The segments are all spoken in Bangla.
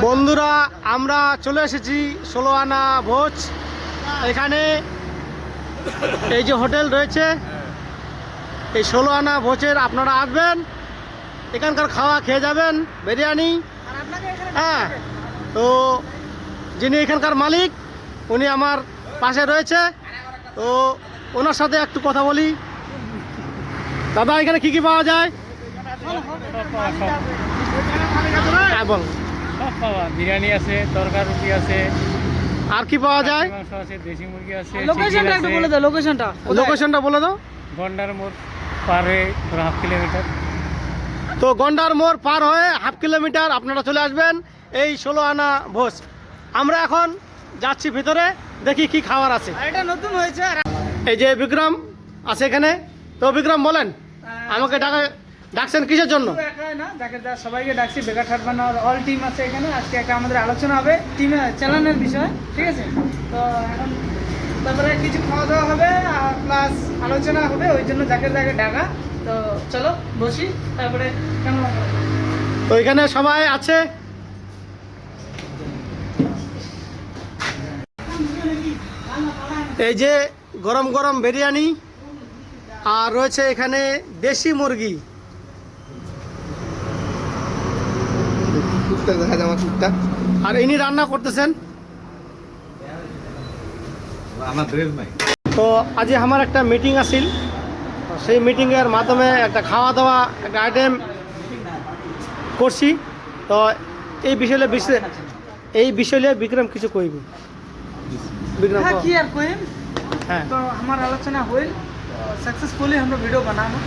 বন্ধুরা আমরা চলে এসেছি 16 আনা ভোজ। এখানে এই যে হোটেল রয়েছে, এই 16 আনা ভোজের আপনারা আসবেন, এখানকার খাওয়া খেয়ে যাবেন, বিরিয়ানি। হ্যাঁ, তো যিনি এখানকার মালিক উনি আমার পাশে রয়েছে, তো ওনার সাথে একটু কথা বলি। দাদা, এখানে কি কি পাওয়া যায়? এবং সব পাওয়া, বিরিয়ানি আছে, তরকারি রুটি আছে, আর কি পাওয়া যায়? মাংস আছে, দেশি মুরগি আছে। লোকেশনটা একটু বলে দাও, লোকেশনটা বলে দাও। গন্ডার মোড় পারে 1/2 কিলোমিটার। তো গন্ডার মোড় পার হয়ে 1/2 কিলোমিটার আপনারা চলে আসবেন এই 16 আনা ভোজ। আমরা এখন যাচ্ছি ভিতরে, দেখি কি খাবার আছে। এটা নতুন হয়েছে। এই যে বিক্রম আছে এখানে। তো বিক্রম বলেন, আমাকে ডাকছেন কিসের জন্য? একাই না, যাকে সবাইকে ডাকছি, বেকার থাকবেন না, অল টিম আছে এখানে। আজকে একটা আমাদের আলোচনা হবে টিমে চালানোর বিষয়, ঠিক আছে? তো এখন তারপরে কিছু খাওয়া দাওয়া হবে আর প্লাস আলোচনা হবে, ওই জন্য যাকে ডাকা। তো চলো বসি, তারপরে কেমন হবে। তো এখানে সবাই আছে। এই যে গরম গরম বিরিয়ানি, আর রয়েছে এখানে দেশি মুরগি। আর ইনি রান্না করতেছেন। তো আজ আমার একটা মিটিং আছিল, সেই মিটিংয়ের মাধ্যমে একটা খাওয়া দাওয়া একটা আইটেম করছি। তো এই বিষয়ে বিক্রম কিছু কইবি। বিক্রম হ্যাঁ, কি আর কইম। হ্যাঁ, তো আমার আলোচনা হইল, सक्सेसफुली हम ভিডিও বানাবো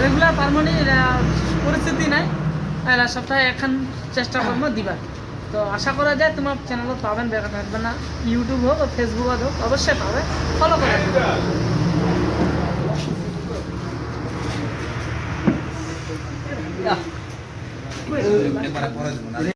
রেগুলার পারমানি। পরিস্থিতি নাই, এরা সপ্তাহে এখন চেষ্টা করবো দিবার। তো আশা করা যায় তোমার চ্যানেলও পাবেন, বেকার থাকবে না। ইউটিউব হোক ফেসবুক হোক অবশ্যই পাবে, ফলো করে